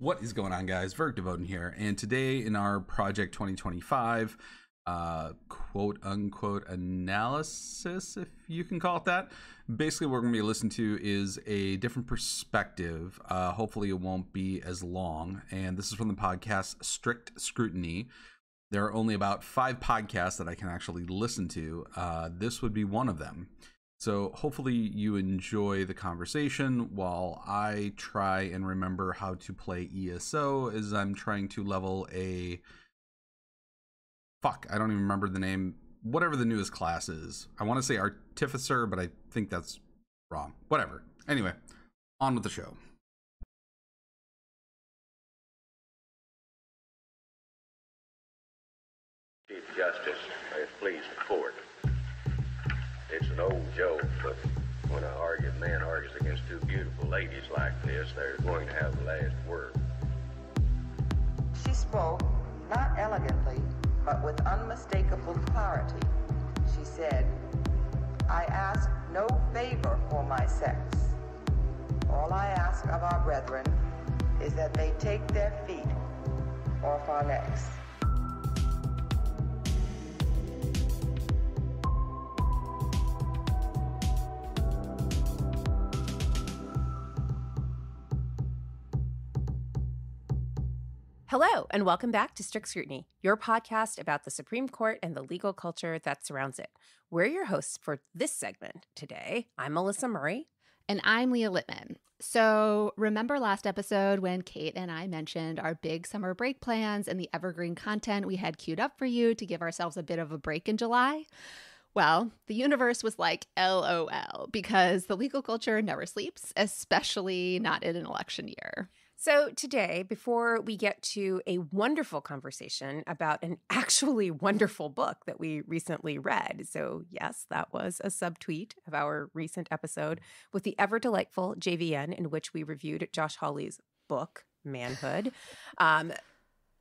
What is going on, guys? Verk Devoten here, and today in our Project 2025 quote-unquote analysis, if you can call it that, basically what we're going to be listening to is a different perspective. Hopefully it won't be as long, and this is from the podcast Strict Scrutiny. There are only about 5 podcasts that I can actually listen to. This would be one of them. So hopefully you enjoy the conversation while I try and remember how to play ESO as I'm trying to level a... I don't even remember the name. Whatever the newest class is. I want to say Artificer, but I think that's wrong. Whatever. Anyway, on with the show. Chief Justice, may it please the court. It's an old joke, but when a man argues against 2 beautiful ladies like this, they're going to have the last word. She spoke, not elegantly, but with unmistakable clarity. She said, "I ask no favor for my sex. All I ask of our brethren is that they take their feet off our necks." Hello, and welcome back to Strict Scrutiny, your podcast about the Supreme Court and the legal culture that surrounds it. We're your hosts for this segment today. I'm Melissa Murray. And I'm Leah Littman. So remember last episode when Kate and I mentioned our big summer break plans and the evergreen content we had queued up for you to give ourselves a bit of a break in July? Well, the universe was like, LOL, because the legal culture never sleeps, especially not in an election year. So today, before we get to a wonderful conversation about an actually wonderful book that we recently read, so yes, that was a subtweet of our recent episode with the ever-delightful JVN in which we reviewed Josh Hawley's book, Manhood.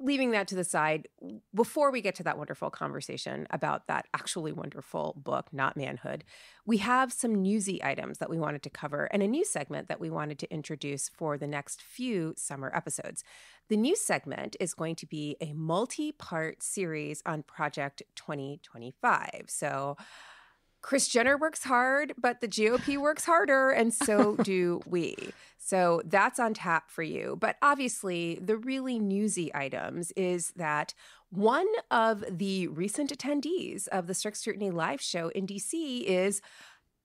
Leaving that to the side, before we get to that wonderful conversation about that actually wonderful book, not Manhood, we have some newsy items that we wanted to cover and a new segment that we wanted to introduce for the next few summer episodes. The new segment is going to be a multi-part series on Project 2025. So Kris Jenner works hard, but the GOP works harder, and so do we. So that's on tap for you. But obviously, the really newsy items is that one of the recent attendees of the Strict Scrutiny live show in D.C. is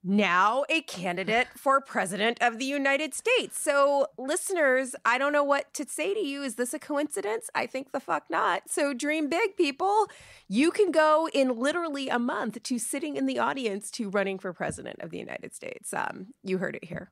now a candidate for president of the United States. So listeners, I don't know what to say to you. Is this a coincidence? I think the fuck not. So dream big, people. You can go in literally a month to sitting in the audience to running for president of the United States. You heard it here.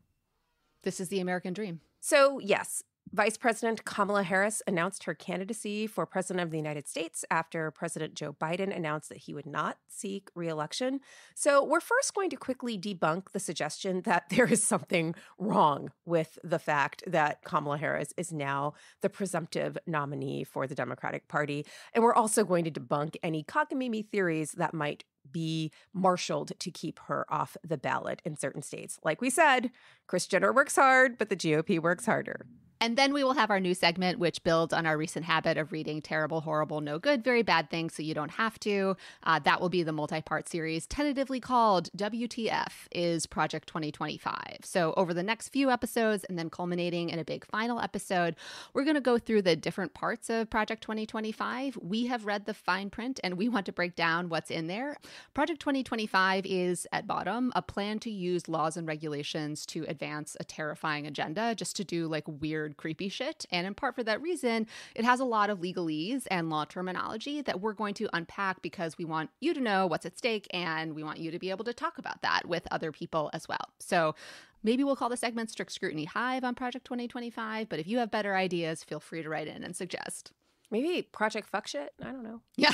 This is the American dream. So yes, Vice President Kamala Harris announced her candidacy for president of the United States after President Joe Biden announced that he would not seek re-election. So we're first going to quickly debunk the suggestion that there is something wrong with the fact that Kamala Harris is now the presumptive nominee for the Democratic Party. And we're also going to debunk any cockamamie theories that might be marshaled to keep her off the ballot in certain states. Like we said, Kris Jenner works hard, but the GOP works harder. And then we will have our new segment, which builds on our recent habit of reading terrible, horrible, no good, very bad things so you don't have to. That will be the multi-part series tentatively called WTF is Project 2025. So over the next few episodes and then culminating in a big final episode, we're going to go through the different parts of Project 2025. We have read the fine print and we want to break down what's in there. Project 2025 is, at bottom, a plan to use laws and regulations to advance a terrifying agenda, just to do like weird, creepy shit. And in part for that reason, it has a lot of legalese and law terminology that we're going to unpack because we want you to know what's at stake and we want you to be able to talk about that with other people as well. So maybe we'll call the segment Strict Scrutiny Hive on Project 2025, but if you have better ideas, feel free to write in and suggest. Maybe Project Fuck Shit? I don't know. Yeah.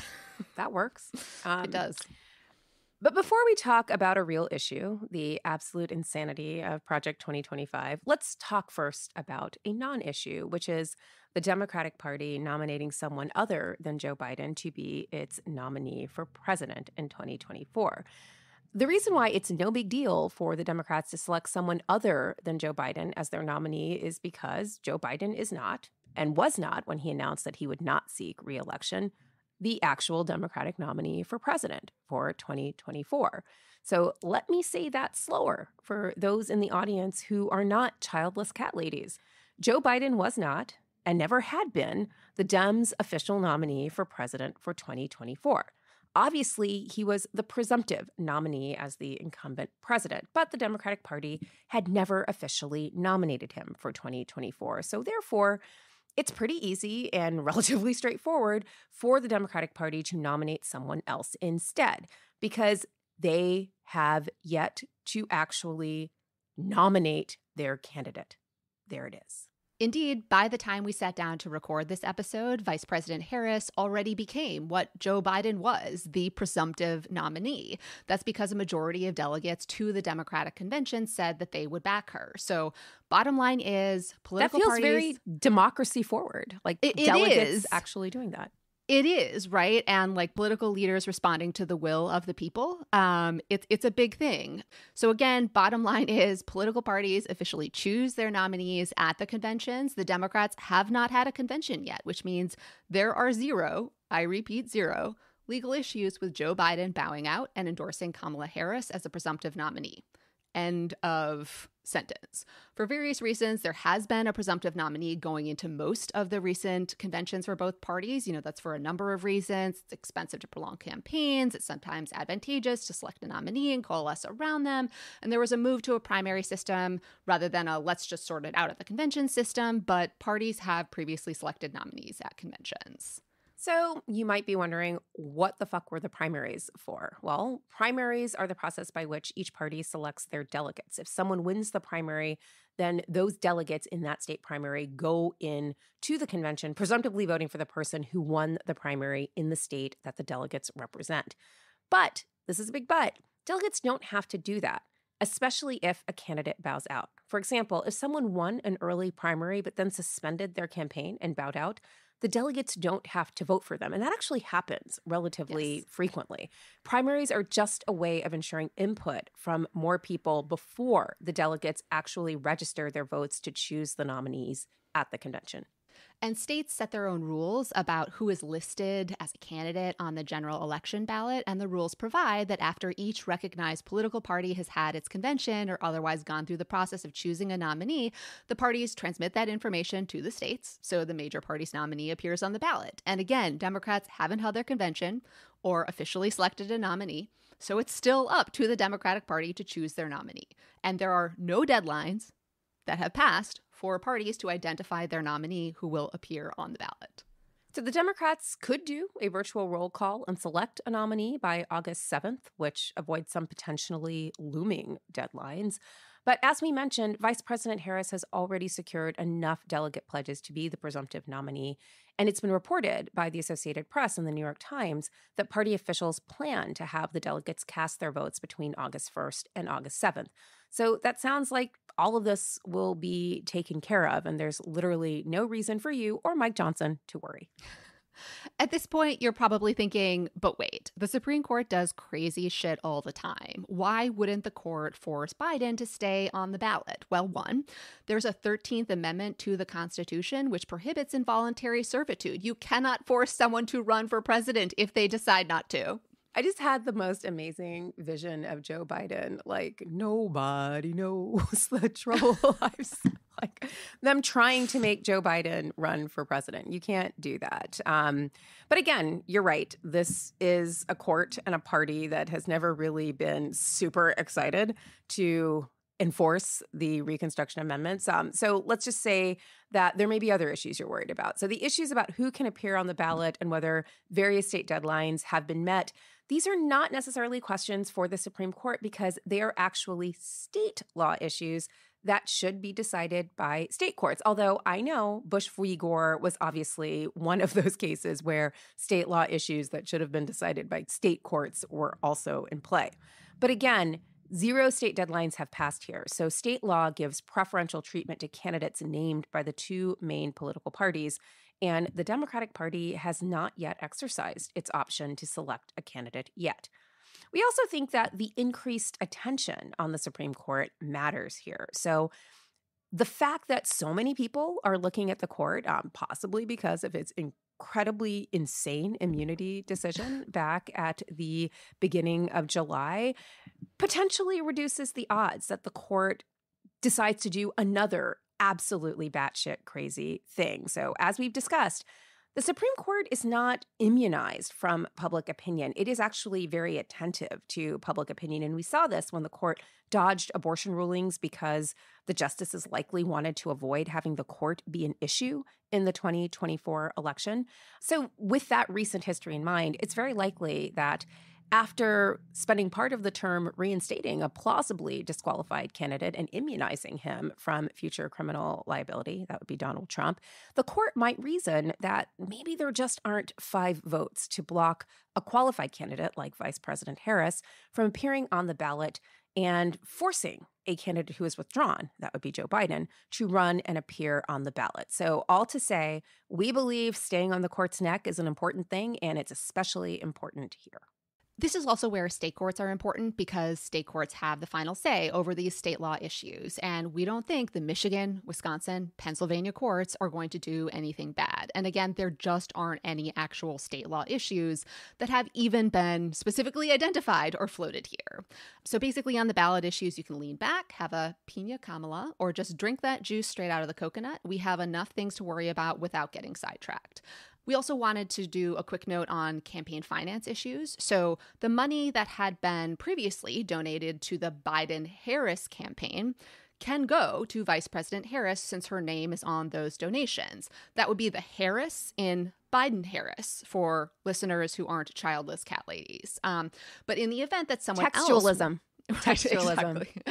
That works. It does. But before we talk about a real issue, the absolute insanity of Project 2025, let's talk first about a non-issue, which is the Democratic Party nominating someone other than Joe Biden to be its nominee for president in 2024. The reason why it's no big deal for the Democrats to select someone other than Joe Biden as their nominee is because Joe Biden is not, and was not, when he announced that he would not seek re-election, the actual Democratic nominee for president for 2024. So let me say that slower for those in the audience who are not childless cat ladies. Joe Biden was not, and never had been, the Dems' official nominee for president for 2024. Obviously, he was the presumptive nominee as the incumbent president, but the Democratic Party had never officially nominated him for 2024. So therefore, it's pretty easy and relatively straightforward for the Democratic Party to nominate someone else instead, because they have yet to actually nominate their candidate. There it is. Indeed, by the time we sat down to record this episode, Vice President Harris already became what Joe Biden was, the presumptive nominee. That's because a majority of delegates to the Democratic convention said that they would back her. So bottom line is political parties— That feels very democracy forward, like delegates actually doing that. It is, right? And like political leaders responding to the will of the people, it's a big thing. So again, bottom line is political parties officially choose their nominees at the conventions. The Democrats have not had a convention yet, which means there are zero, I repeat, zero, legal issues with Joe Biden bowing out and endorsing Kamala Harris as a presumptive nominee. End of sentence. For various reasons, there has been a presumptive nominee going into most of the recent conventions for both parties. You know, that's for a number of reasons. It's expensive to prolong campaigns. It's sometimes advantageous to select a nominee and coalesce around them. And there was a move to a primary system rather than a let's just sort it out at the convention system. But parties have previously selected nominees at conventions. So you might be wondering, what the fuck were the primaries for? Well, primaries are the process by which each party selects their delegates. If someone wins the primary, then those delegates in that state primary go in to the convention, presumptively voting for the person who won the primary in the state that the delegates represent. But, this is a big but, delegates don't have to do that, especially if a candidate bows out. For example, if someone won an early primary but then suspended their campaign and bowed out, the delegates don't have to vote for them. And that actually happens relatively frequently. Primaries are just a way of ensuring input from more people before the delegates actually register their votes to choose the nominees at the convention. And states set their own rules about who is listed as a candidate on the general election ballot, and the rules provide that after each recognized political party has had its convention or otherwise gone through the process of choosing a nominee, the parties transmit that information to the states, so the major party's nominee appears on the ballot. And again, Democrats haven't held their convention or officially selected a nominee, so it's still up to the Democratic Party to choose their nominee. And there are no deadlines that have passed for parties to identify their nominee who will appear on the ballot. So the Democrats could do a virtual roll call and select a nominee by August 7th, which avoids some potentially looming deadlines. But as we mentioned, Vice President Harris has already secured enough delegate pledges to be the presumptive nominee. And it's been reported by the Associated Press and the New York Times that party officials plan to have the delegates cast their votes between August 1st and August 7th. So that sounds like all of this will be taken care of, and there's literally no reason for you or Mike Johnson to worry. At this point, you're probably thinking, but wait, the Supreme Court does crazy shit all the time. Why wouldn't the court force Biden to stay on the ballot? Well, one, there's a 13th Amendment to the Constitution which prohibits involuntary servitude. You cannot force someone to run for president if they decide not to. I just had the most amazing vision of Joe Biden, like, nobody knows the trouble I've seen. Like, them trying to make Joe Biden run for president. You can't do that. But again, you're right. This is a court and a party that has never really been super excited to enforce the Reconstruction Amendments. So let's just say that there may be other issues you're worried about. So the issues about who can appear on the ballot and whether various state deadlines have been met, these are not necessarily questions for the Supreme Court because they are actually state law issues that should be decided by state courts. Although I know Bush v. Gore was obviously one of those cases where state law issues that should have been decided by state courts were also in play. But again, 0 state deadlines have passed here. So state law gives preferential treatment to candidates named by the two main political parties. And the Democratic Party has not yet exercised its option to select a candidate yet. We also think that the increased attention on the Supreme Court matters here. So The fact that so many people are looking at the court, possibly because of its incredibly insane immunity decision back at the beginning of July, potentially reduces the odds that the court decides to do another absolutely batshit crazy thing. So, as we've discussed, the Supreme Court is not immunized from public opinion. It is actually very attentive to public opinion. And we saw this when the court dodged abortion rulings because the justices likely wanted to avoid having the court be an issue in the 2024 election. So, with that recent history in mind, it's very likely that after spending part of the term reinstating a plausibly disqualified candidate and immunizing him from future criminal liability, that would be Donald Trump, the court might reason that maybe there just aren't 5 votes to block a qualified candidate like Vice President Harris from appearing on the ballot and forcing a candidate who is withdrawn, that would be Joe Biden, to run and appear on the ballot. So all to say, we believe staying on the court's neck is an important thing, and it's especially important here. This is also where state courts are important because state courts have the final say over these state law issues. And we don't think the Michigan, Wisconsin, Pennsylvania courts are going to do anything bad. And again, there just aren't any actual state law issues that have even been specifically identified or floated here. So basically on the ballot issues, you can lean back, have a pina Kamala, or just drink that juice straight out of the coconut. We have enough things to worry about without getting sidetracked. We also wanted to do a quick note on campaign finance issues. So the money that had been previously donated to the Biden-Harris campaign can go to Vice President Harris since her name is on those donations. That would be the Harris in Biden-Harris for listeners who aren't childless cat ladies. But in the event that someone Textualism. Textualism. Exactly.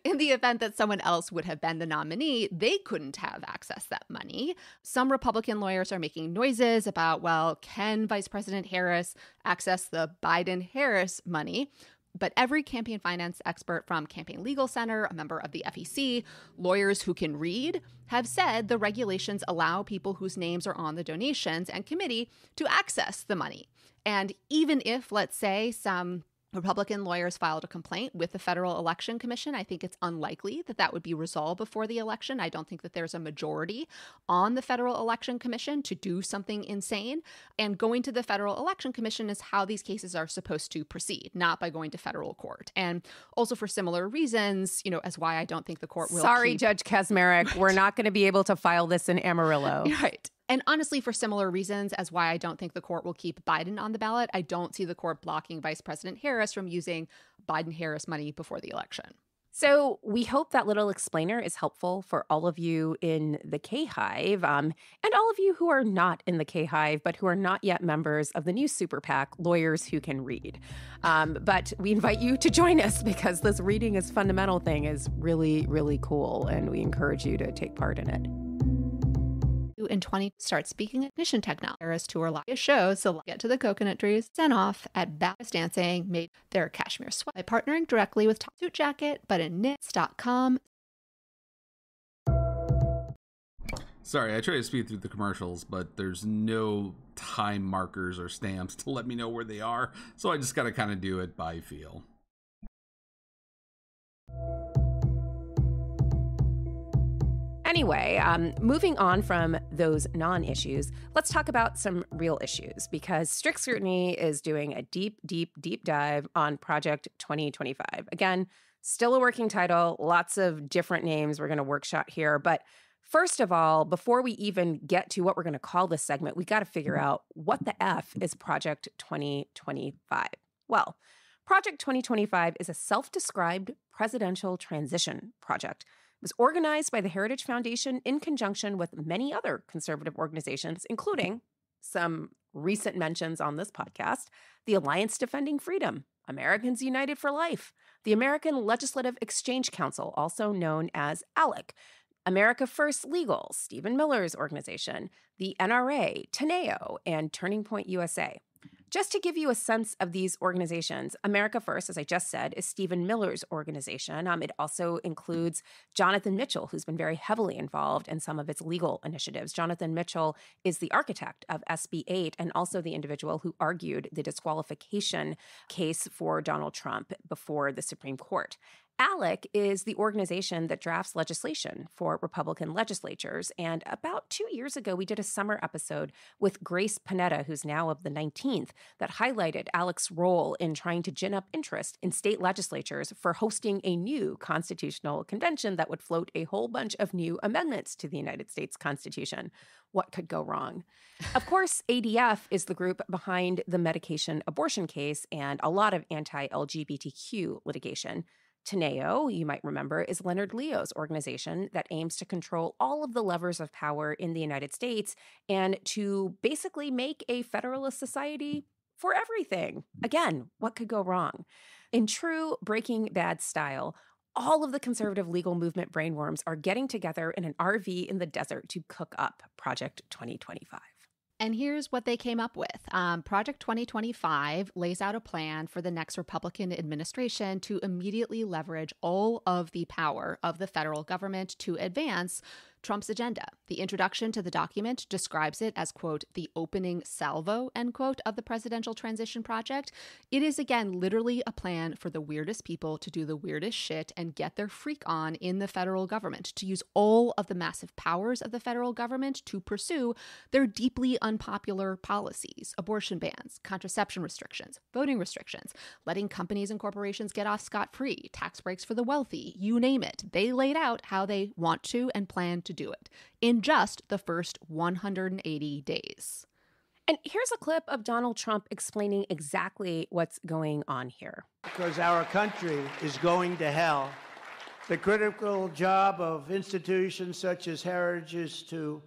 In the event that someone else would have been the nominee, they couldn't have accessed that money. Some Republican lawyers are making noises about, well, can Vice President Harris access the Biden-Harris money? But every campaign finance expert from Campaign Legal Center, a member of the FEC, lawyers who can read, have said the regulations allow people whose names are on the donations and committee to access the money. And even if, let's say, some Republican lawyers filed a complaint with the Federal Election Commission, I think it's unlikely that that would be resolved before the election. I don't think that there's a majority on the Federal Election Commission to do something insane. And going to the Federal Election Commission is how these cases are supposed to proceed, not by going to federal court. And also for similar reasons, as why I don't think the court will Judge Kaczmarek, we're not going to be able to file this in Amarillo. Right. And honestly, for similar reasons as why I don't think the court will keep Biden on the ballot, I don't see the court blocking Vice President Harris from using Biden-Harris money before the election. So we hope that little explainer is helpful for all of you in the K-Hive and all of you who are not in the K-Hive, but who are not yet members of the new super PAC, Lawyers Who Can Read. But we invite you to join us because this reading is fundamental thing is really, really cool, and we encourage you to take part in it. In 20 start speaking ignition technology to our live show, so get to the coconut trees, sent off at Baptist Dancing, made their cashmere sweat by partnering directly with Top Suit Jacket, but in knits.com. Sorry, I try to speed through the commercials, but there's no time markers or stamps to let me know where they are, so I just gotta kind of do it by feel. Anyway, moving on from those non-issues, let's talk about some real issues because Strict Scrutiny is doing a deep, deep, deep dive on Project 2025. Again, still a working title, lots of different names we're going to workshop here. But first of all, before we even get to what we're going to call this segment, we got to figure out what the F is Project 2025. Well, Project 2025 is a self-described presidential transition project. It was organized by the Heritage Foundation in conjunction with many other conservative organizations, including some recent mentions on this podcast, the Alliance Defending Freedom, Americans United for Life, the American Legislative Exchange Council, also known as ALEC, America First Legal, Stephen Miller's organization, the NRA, Teneo, and Turning Point USA. Just to give you a sense of these organizations, America First, as I just said, is Stephen Miller's organization. It also includes Jonathan Mitchell, who's been very heavily involved in some of its legal initiatives. Jonathan Mitchell is the architect of SB 8 and also the individual who argued the disqualification case for Donald Trump before the Supreme Court. ALEC is the organization that drafts legislation for Republican legislatures. And about 2 years ago, we did a summer episode with Grace Panetta, who's now of the 19th, that highlighted ALEC's role in trying to gin up interest in state legislatures for hosting a new constitutional convention that would float a whole bunch of new amendments to the United States Constitution. What could go wrong? Of course, ADF is the group behind the medication abortion case and a lot of anti-LGBTQ litigation. Teneo, you might remember, is Leonard Leo's organization that aims to control all of the levers of power in the United States and to basically make a federalist society for everything. Again, what could go wrong? In true Breaking Bad style, all of the conservative legal movement brainworms are getting together in an RV in the desert to cook up Project 2025. And here's what they came up with. Project 2025 lays out a plan for the next Republican administration to immediately leverage all of the power of the federal government to advance Trump's agenda. The introduction to the document describes it as, quote, the opening salvo, end quote, of the presidential transition project. It is, again, literally a plan for the weirdest people to do the weirdest shit and get their freak on in the federal government, to use all of the massive powers of the federal government to pursue their deeply unpopular policies, abortion bans, contraception restrictions, voting restrictions, letting companies and corporations get off scot-free, tax breaks for the wealthy, you name it. They laid out how they want to and plan to do it in just the first 180 days. And here's a clip of Donald Trump explaining exactly what's going on here. Because our country is going to hell. The critical job of institutions such as Heritage is to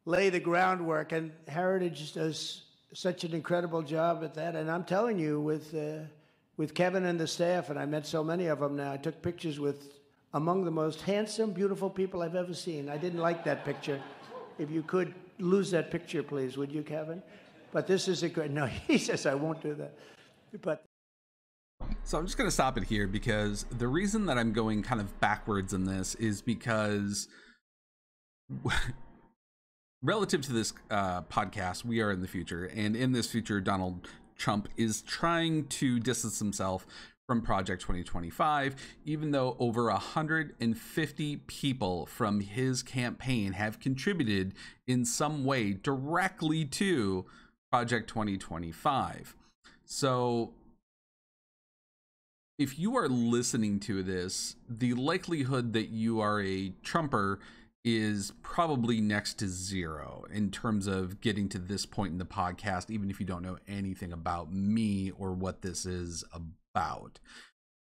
lay the groundwork, and Heritage does such an incredible job at that. And I'm telling you, with Kevin and the staff, and I met so many of them now, I took pictures with among the most handsome, beautiful people I've ever seen. I didn't like that picture. If you could lose that picture, please, would you, Kevin? But this is a great, no, he says I won't do that. But so I'm just going to stop it here, because the reason that I'm going kind of backwards in this is because relative to this podcast, we are in the future. And in this future, Donald Trump is trying to distance himself from Project 2025, even though over 150 people from his campaign have contributed in some way directly to Project 2025. So if you are listening to this, the likelihood that you are a Trumper is probably next to zero in terms of getting to this point in the podcast, even if you don't know anything about me or what this is about.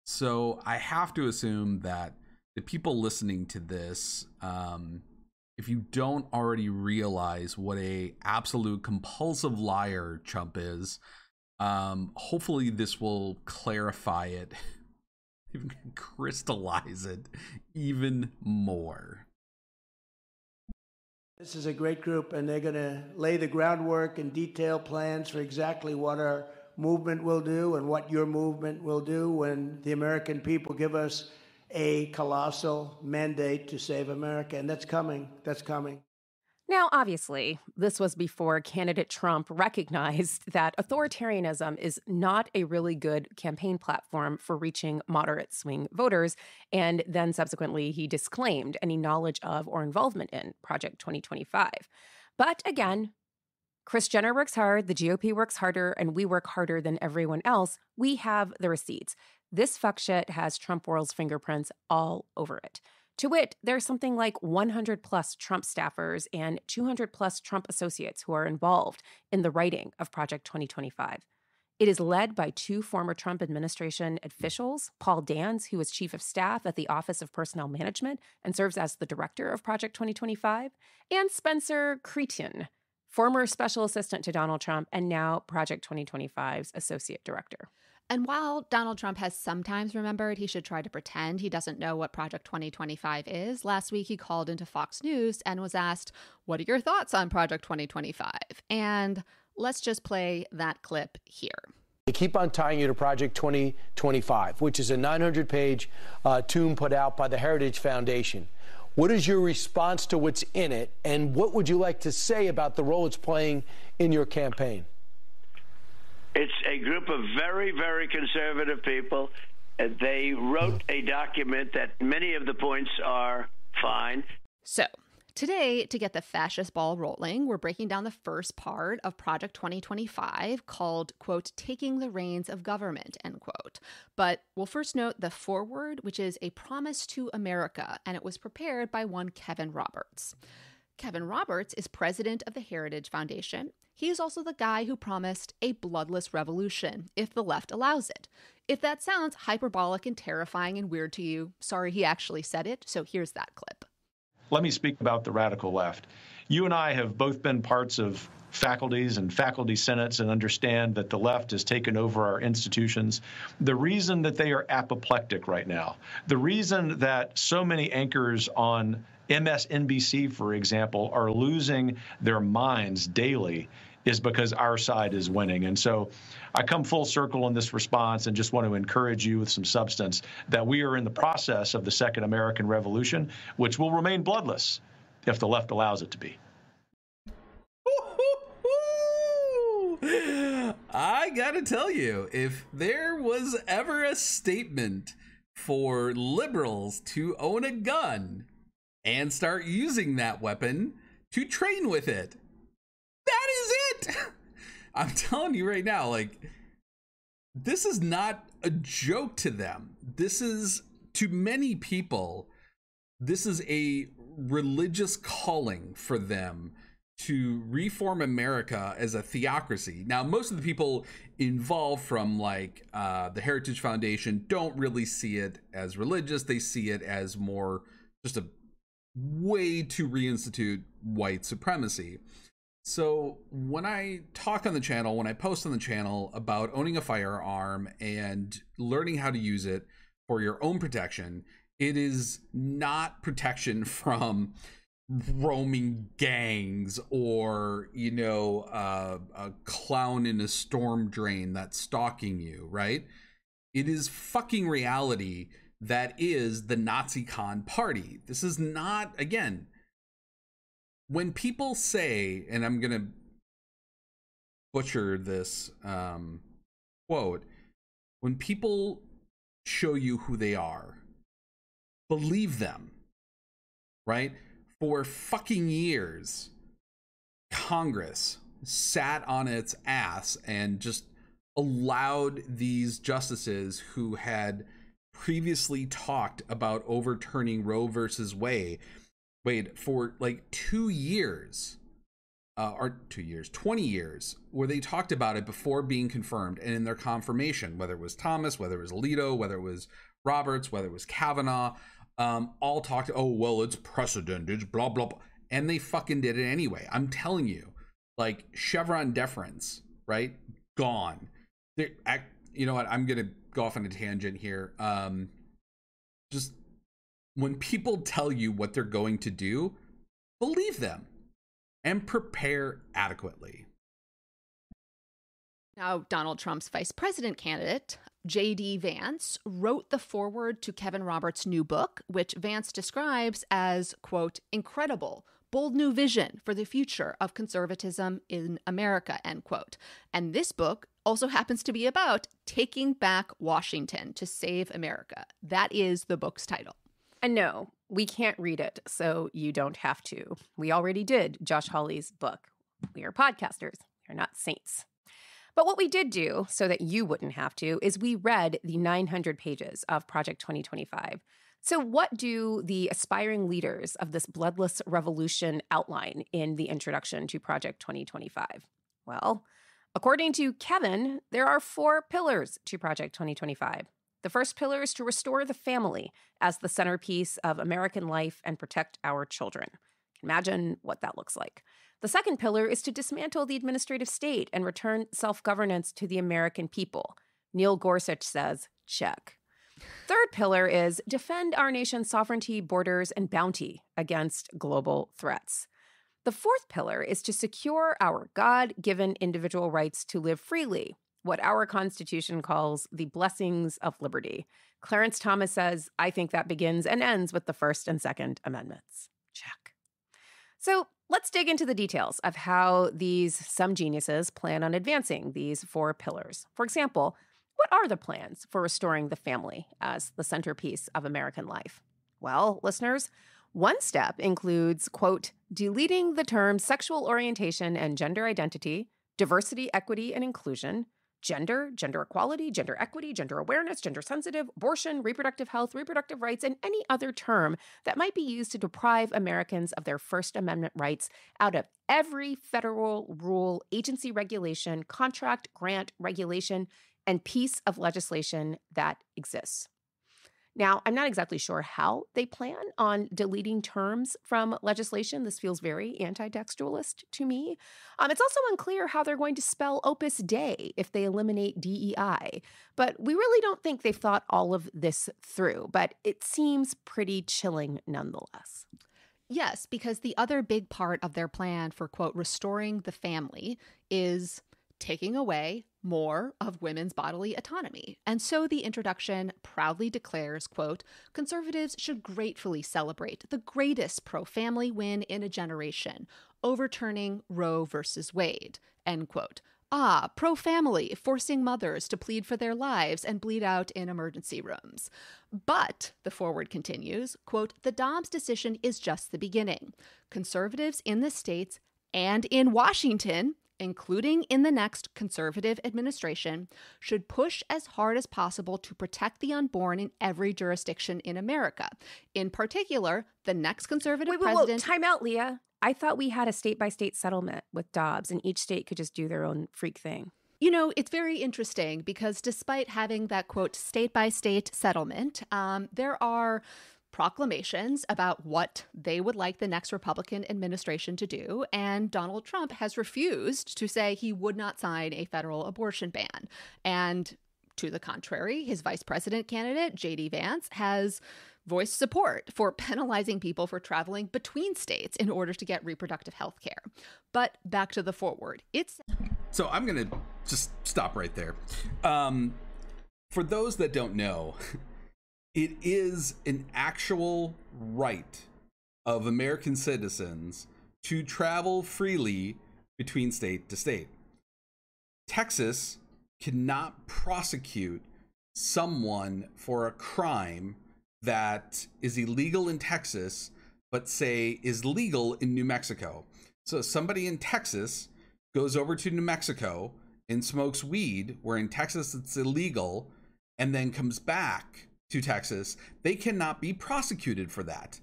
So I have to assume that the people listening to this, if you don't already realize what a absolute compulsive liar Trump is, hopefully this will clarify it, even crystallize it even more. this is a great group, and they're going to lay the groundwork and detail plans for exactly what our movement will do and what your movement will do when the American people give us a colossal mandate to save America. And that's coming. That's coming. Now, obviously, this was before candidate Trump recognized that authoritarianism is not a really good campaign platform for reaching moderate swing voters, and then subsequently he disclaimed any knowledge of or involvement in Project 2025. But again, Kris Jenner works hard, the GOP works harder, and we work harder than everyone else. We have the receipts. This fuck shit has Trump world's fingerprints all over it. To wit, there's something like 100 plus Trump staffers and 200 plus Trump associates who are involved in the writing of Project 2025. It is led by two former Trump administration officials, Paul Dans, who was chief of staff at the Office of Personnel Management and serves as the director of Project 2025, and Spencer Cretin, former special assistant to Donald Trump and now Project 2025's associate director. And while Donald Trump has sometimes remembered he should try to pretend he doesn't know what Project 2025 is, last week he called into Fox News and was asked, "What are your thoughts on Project 2025?" And let's just play that clip here. They keep on tying you to Project 2025, which is a 900-page tome put out by the Heritage Foundation. What is your response to what's in it, and what would you like to say about the role it's playing in your campaign? It's a group of very, very conservative people They wrote a document that many of the points are fine. So today, to get the fascist ball rolling, we're breaking down the first part of Project 2025 called, quote, Taking the Reins of Government, end quote. But we'll first note the foreword, which is a promise to America, and it was prepared by one Kevin Roberts. Kevin Roberts is president of the Heritage Foundation. He is also the guy who promised a bloodless revolution if the left allows it. If that sounds hyperbolic and terrifying and weird to you, sorry, he actually said it, so here's that clip. Let me speak about the radical left. You and I have both been parts of faculties and faculty senates and understand that the left has taken over our institutions. The reason that they are apoplectic right now, the reason that so many anchors on MSNBC, for example, are losing their minds daily is because our side is winning. And so I come full circle in this response and just want to encourage you with some substance that we are in the process of the Second American Revolution, which will remain bloodless if the left allows it to be. I gotta tell you, if there was ever a statement for liberals to own a gun and start using that weapon to train with it, that is it. I'm telling you right now, like, this is not a joke to them. This is, to many people, this is a religious calling for them to reform America as a theocracy. Now, most of the people involved from like the Heritage Foundation don't really see it as religious. They see it as more just a way to reinstitute white supremacy. So when I talk on the channel, when I post on the channel about owning a firearm and learning how to use it for your own protection, it is not protection from roaming gangs or, you know, a clown in a storm drain that's stalking you, right? It is fucking reality that is the Nazi con party. This is not, again, when people say, and I'm going to butcher this quote, when people show you who they are, believe them, right? For fucking years, Congress sat on its ass and just allowed these justices who had previously talked about overturning Roe versus Wade for like 20 years, where they talked about it before being confirmed, and in their confirmation, whether it was Thomas, whether it was Alito, whether it was Roberts, whether it was Kavanaugh, all talked, oh, well, it's precedented, blah, blah, blah. And they fucking did it anyway. I'm telling you, like, Chevron deference, right? Gone. You know what? I'm going to go off on a tangent here. Just when people tell you what they're going to do, believe them and prepare adequately. Now, Donald Trump's vice president candidate, J.D. Vance, wrote the foreword to Kevin Roberts' new book, which Vance describes as, quote, incredible, bold new vision for the future of conservatism in America, end quote. And this book also happens to be about taking back Washington to save America. That is the book's title. And no, we can't read it, so you don't have to. We already did Josh Hawley's book. We are podcasters. We are not saints. But what we did do, so that you wouldn't have to, is we read the 900 pages of Project 2025. So what do the aspiring leaders of this bloodless revolution outline in the introduction to Project 2025? Well, according to Kevin, there are 4 pillars to Project 2025. The first pillar is to restore the family as the centerpiece of American life and protect our children. Imagine what that looks like. The second pillar is to dismantle the administrative state and return self-governance to the American people. Neil Gorsuch says, check. Third pillar is defend our nation's sovereignty, borders, and bounty against global threats. The fourth pillar is to secure our God-given individual rights to live freely, what our Constitution calls the blessings of liberty. Clarence Thomas says, I think that begins and ends with the First and Second Amendments. Check. So let's dig into the details of how some geniuses plan on advancing these 4 pillars. For example, What are the plans for restoring the family as the centerpiece of American life? Well, listeners, one step includes, quote, deleting the terms sexual orientation and gender identity, diversity, equity, and inclusion, gender, gender equality, gender equity, gender awareness, gender sensitive, abortion, reproductive health, reproductive rights, and any other term that might be used to deprive Americans of their First Amendment rights out of every federal rule, agency regulation, contract, grant, regulation, and piece of legislation that exists. Now, I'm not exactly sure how they plan on deleting terms from legislation. This feels very anti-textualist to me. It's also unclear how they're going to spell Opus Dei if they eliminate DEI. But we really don't think they've thought all of this through. But it seems pretty chilling nonetheless. Yes, because the other big part of their plan for, quote, restoring the family is taking away more of women's bodily autonomy. And so the introduction proudly declares, quote, conservatives should gratefully celebrate the greatest pro-family win in a generation, overturning Roe versus Wade, end quote. Ah, pro-family, forcing mothers to plead for their lives and bleed out in emergency rooms. But, the forward continues, quote, the Dobbs decision is just the beginning. Conservatives in the states and in Washington, including in the next conservative administration, should push as hard as possible to protect the unborn in every jurisdiction in America. In particular, the next conservative president... Time out, Leah. I thought we had a state-by-state settlement with Dobbs, and each state could just do their own freak thing. You know, it's very interesting because despite having that, quote, state-by-state settlement, there are proclamations about what they would like the next Republican administration to do, and Donald Trump has refused to say he would not sign a federal abortion ban. And to the contrary, his vice president candidate, J.D. Vance, has voiced support for penalizing people for traveling between states in order to get reproductive health care. But back to the forward. So I'm going to just stop right there. For those that don't know, it is an actual right of American citizens to travel freely between state to state. Texas cannot prosecute someone for a crime that is illegal in Texas, but say is legal in New Mexico. So somebody in Texas goes over to New Mexico and smokes weed, where in Texas it's illegal, and then comes back to Texas, they cannot be prosecuted for that.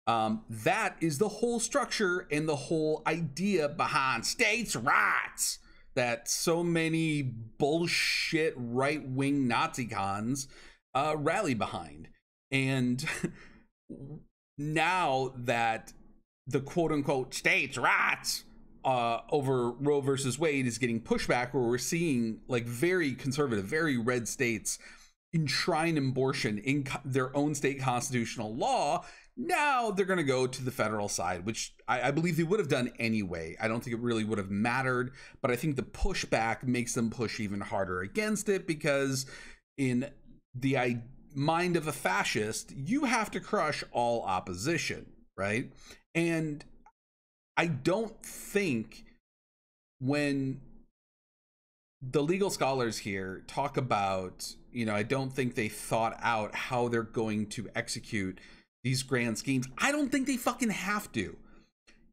That is the whole structure and the whole idea behind states' rights that so many bullshit right-wing Nazi cons rally behind. And now that the quote-unquote states' rights over Roe versus Wade is getting pushback, where we're seeing like very conservative, very red states enshrine abortion in their own state constitutional law, now they're going to go to the federal side, which I believe they would have done anyway. I don't think it really would have mattered, but I think the pushback makes them push even harder against it, because in the mind of a fascist, you have to crush all opposition, right? And I don't think when the legal scholars here talk about, I don't think they thought out how they're going to execute these grand schemes. I don't think they fucking have to.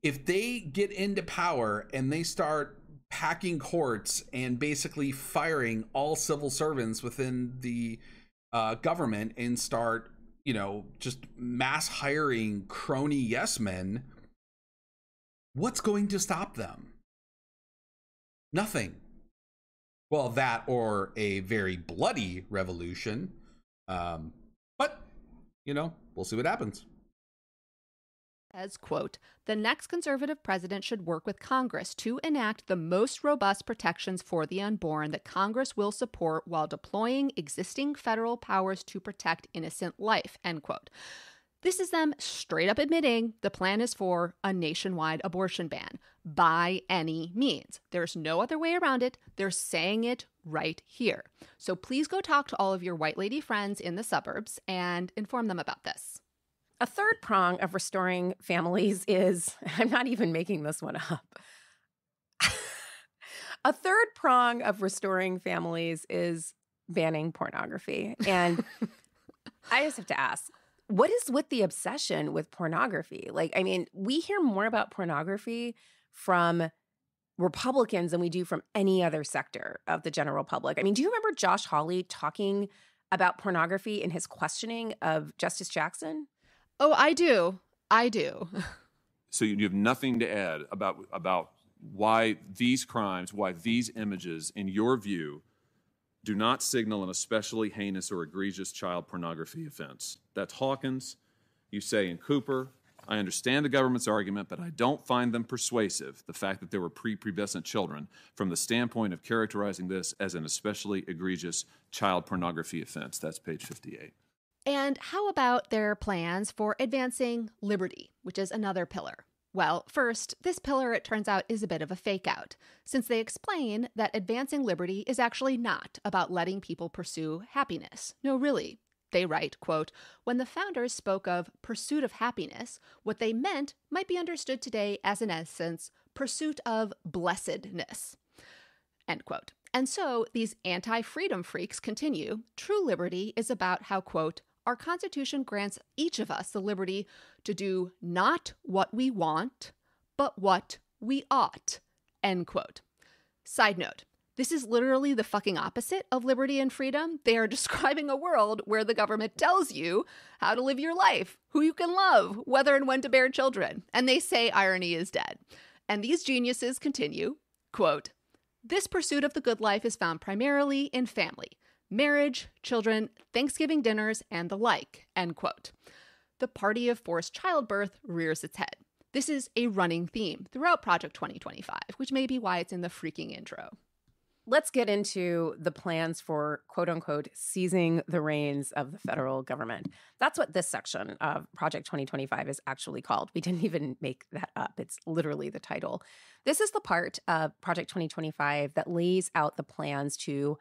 If they get into power and they start packing courts and basically firing all civil servants within the government and start, just mass hiring crony yes men, what's going to stop them? Nothing. Well, that or a very bloody revolution. But, we'll see what happens. As, quote, the next conservative president should work with Congress to enact the most robust protections for the unborn that Congress will support while deploying existing federal powers to protect innocent life, end quote. This is them straight up admitting the plan is for a nationwide abortion ban by any means. There's no other way around it. They're saying it right here. So please go talk to all of your white lady friends in the suburbs and inform them about this. A third prong of restoring families is, I'm not even making this one up. A third prong of restoring families is banning pornography. And I just have to ask, what is with the obsession with pornography? Like, I mean, we hear more about pornography from Republicans than we do from any other sector of the general public. I mean, do you remember Josh Hawley talking about pornography in his questioning of Justice Jackson? Oh, I do. So you have nothing to add about why these crimes, why these images, in your view, do not signal an especially heinous or egregious child pornography offense. That's Hawkins. You say in Cooper, I understand the government's argument, but I don't find them persuasive, the fact that there were prepubescent children, from the standpoint of characterizing this as an especially egregious child pornography offense. That's page 58. And how about their plans for advancing liberty, which is another pillar? Well, first, this pillar, it turns out, is a bit of a fake out, since they explain that advancing liberty is actually not about letting people pursue happiness. No, really. They write, quote, when the founders spoke of pursuit of happiness, what they meant might be understood today as, in essence, pursuit of blessedness, end quote. And so these anti-freedom freaks continue. True liberty is about how, quote, our Constitution grants each of us the liberty to do not what we want, but what we ought, end quote. Side note, this is literally the fucking opposite of liberty and freedom. They are describing a world where the government tells you how to live your life, who you can love, whether and when to bear children. And they say irony is dead. And these geniuses continue, quote, this pursuit of the good life is found primarily in family, marriage, children, Thanksgiving dinners, and the like, end quote. The party of forced childbirth rears its head. This is a running theme throughout Project 2025, which may be why it's in the freaking intro. Let's get into the plans for, quote unquote, seizing the reins of the federal government. That's what this section of Project 2025 is actually called. We didn't even make that up. It's literally the title. This is the part of Project 2025 that lays out the plans to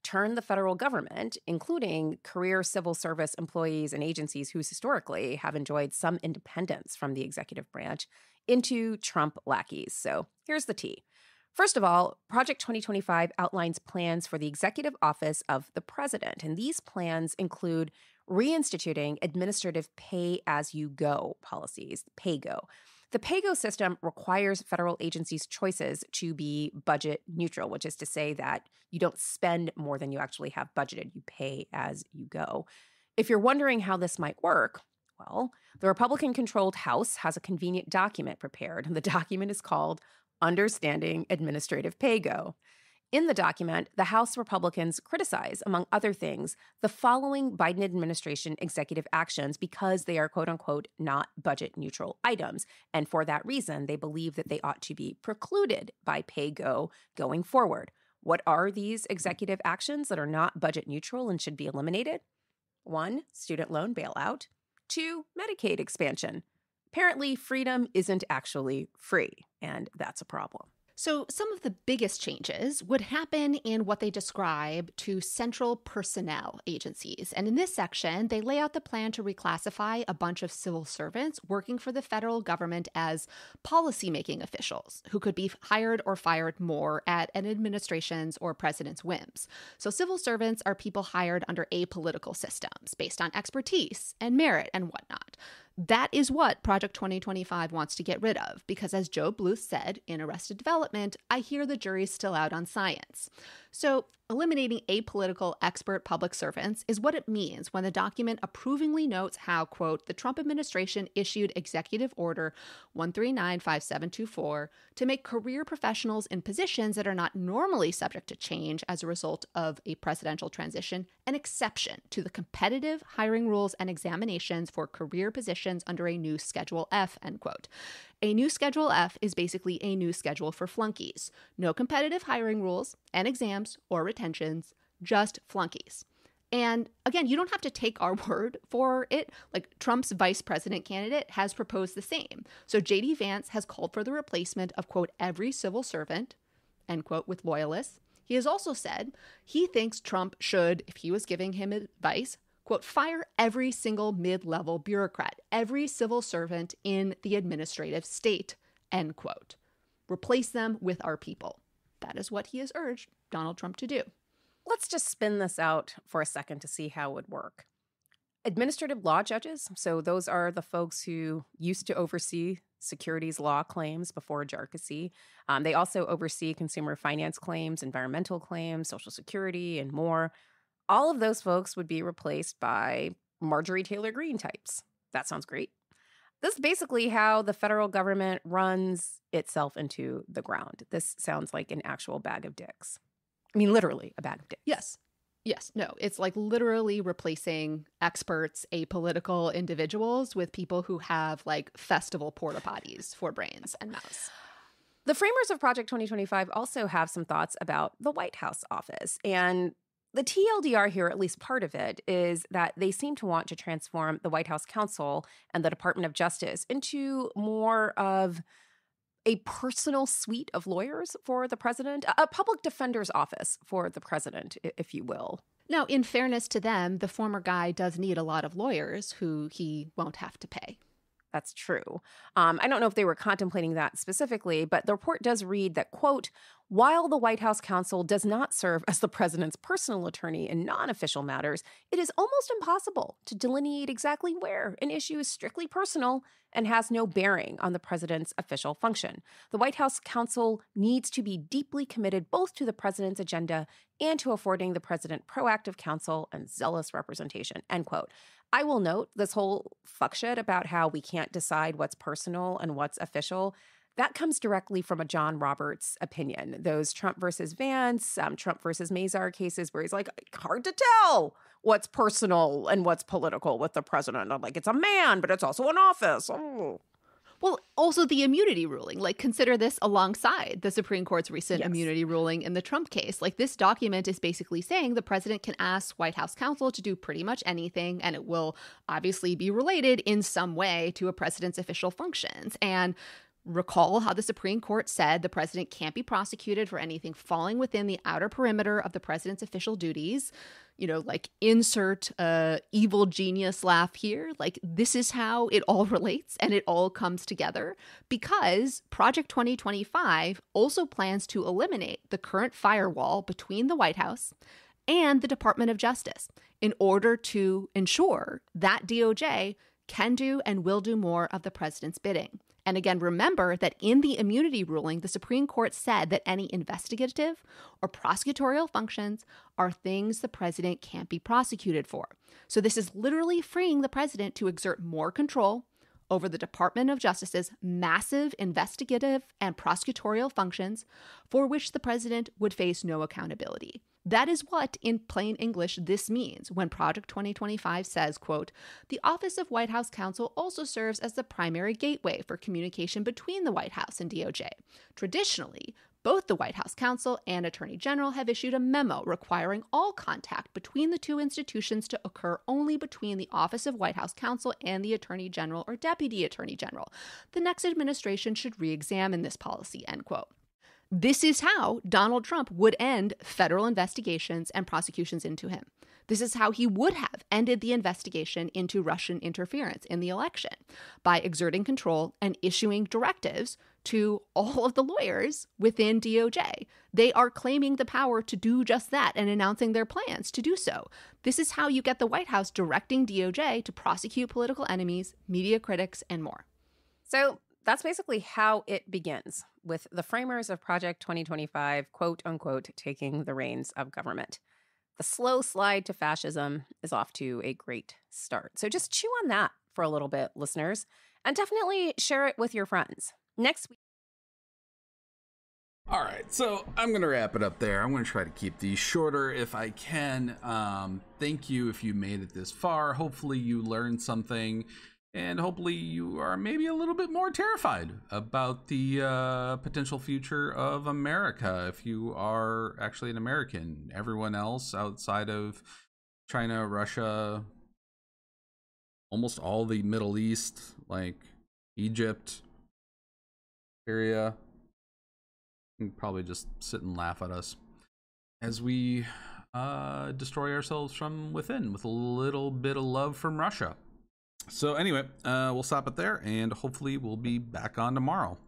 turn the federal government, including career civil service employees and agencies who historically have enjoyed some independence from the executive branch, into Trump lackeys. So here's the tea. First of all, Project 2025 outlines plans for the executive office of the president, and these plans include reinstituting administrative pay-as-you-go policies, PAYGO. The PAYGO system requires federal agencies' choices to be budget neutral, which is to say that you don't spend more than you actually have budgeted. You pay as you go. If you're wondering how this might work, well, the Republican-controlled House has a convenient document prepared, and the document is called Understanding Administrative PAYGO. In the document, the House Republicans criticize, among other things, the following Biden administration executive actions because they are, quote unquote, not budget neutral items. And for that reason, they believe that they ought to be precluded by PAYGO going forward. What are these executive actions that are not budget neutral and should be eliminated? 1, student loan bailout. 2, Medicaid expansion. Apparently, freedom isn't actually free, and that's a problem. So some of the biggest changes would happen in what they describe to central personnel agencies. And in this section, they lay out the plan to reclassify a bunch of civil servants working for the federal government as policymaking officials who could be hired or fired more at an administration's or president's whims. So civil servants are people hired under apolitical systems based on expertise and merit and whatnot. That is what Project 2025 wants to get rid of, because as Joe Bluth said in Arrested Development, I hear the jury's still out on science. So eliminating apolitical expert public servants is what it means when the document approvingly notes how, quote, the Trump administration issued Executive Order 1395724 to make career professionals in positions that are not normally subject to change as a result of a presidential transition an exception to the competitive hiring rules and examinations for career positions under a new Schedule F, end quote. A new Schedule F is basically a new schedule for flunkies. No competitive hiring rules and exams or retentions, just flunkies. And again, you don't have to take our word for it. Like Trump's vice president candidate has proposed the same. So J.D. Vance has called for the replacement of, quote, every civil servant, end quote, with loyalists. He has also said he thinks Trump should, if he was giving him advice, quote, fire every single mid-level bureaucrat, every civil servant in the administrative state, end quote. Replace them with our people. That is what he has urged Donald Trump to do. let's just spin this out for a second to see how it would work. Administrative law judges, so those are the folks who used to oversee securities law claims before JARCASI. They also oversee consumer finance claims, environmental claims, Social Security, and more. All of those folks would be replaced by Marjorie Taylor Greene types. That sounds great. This is basically how the federal government runs itself into the ground. This sounds like an actual bag of dicks. I mean, literally a bag of dicks. Yes. Yes. No, it's like literally replacing experts, apolitical individuals with people who have like festival porta potties for brains and mouths. The framers of Project 2025 also have some thoughts about the White House office. And the TLDR here, at least part of it, is that they seem to want to transform the White House counsel and the Department of Justice into more of a personal suite of lawyers for the president, a public defender's office for the president, if you will. Now, in fairness to them, the former guy does need a lot of lawyers who he won't have to pay. That's true. I don't know if they were contemplating that specifically, but the report does read that, quote, while the White House counsel does not serve as the president's personal attorney in non-official matters, it is almost impossible to delineate exactly where an issue is strictly personal and has no bearing on the president's official function. The White House counsel needs to be deeply committed both to the president's agenda and to affording the president proactive counsel and zealous representation, end quote. I will note this whole fuck shit about how we can't decide what's personal and what's official. That comes directly from a John Roberts opinion. Those Trump versus Vance, Trump versus Mazar cases where he's like, hard to tell what's personal and what's political with the president. I'm like, it's a man, but it's also an office. Oh. Well, also the immunity ruling, like consider this alongside the Supreme Court's recent immunity ruling in the Trump case. Like this document is basically saying the president can ask White House counsel to do pretty much anything, and it will obviously be related in some way to a president's official functions. And recall how the Supreme Court said the president can't be prosecuted for anything falling within the outer perimeter of the president's official duties. You know, like insert evil genius laugh here. Like this is how it all relates and it all comes together because Project 2025 also plans to eliminate the current firewall between the White House and the Department of Justice in order to ensure that DOJ can do and will do more of the president's bidding. And again, remember that in the immunity ruling, the Supreme Court said that any investigative or prosecutorial functions are things the president can't be prosecuted for. So this is literally freeing the president to exert more control over the Department of Justice's massive investigative and prosecutorial functions for which the president would face no accountability. That is what, in plain English, this means when Project 2025 says, quote, the Office of White House Counsel also serves as the primary gateway for communication between the White House and DOJ. Traditionally, both the White House Counsel and Attorney General have issued a memo requiring all contact between the two institutions to occur only between the Office of White House Counsel and the Attorney General or Deputy Attorney General. The next administration should re-examine this policy, end quote. This is how Donald Trump would end federal investigations and prosecutions into him. This is how he would have ended the investigation into Russian interference in the election, by exerting control and issuing directives to all of the lawyers within DOJ. They are claiming the power to do just that and announcing their plans to do so. This is how you get the White House directing DOJ to prosecute political enemies, media critics, and more. So that's basically how it begins, with the framers of Project 2025, quote unquote, taking the reins of government. The slow slide to fascism is off to a great start. So just chew on that for a little bit, listeners, and definitely share it with your friends. Next week. All right, so I'm going to wrap it up there. I'm going to try to keep these shorter if I can. Thank you if you made it this far. Hopefully you learned something. And hopefully you are maybe a little bit more terrified about the potential future of America if you are actually an American. Everyone else outside of China, Russia, almost all the Middle East, like Egypt, Syria, can probably just sit and laugh at us as we destroy ourselves from within with a little bit of love from Russia. So anyway, we'll stop it there, and hopefully we'll be back on tomorrow.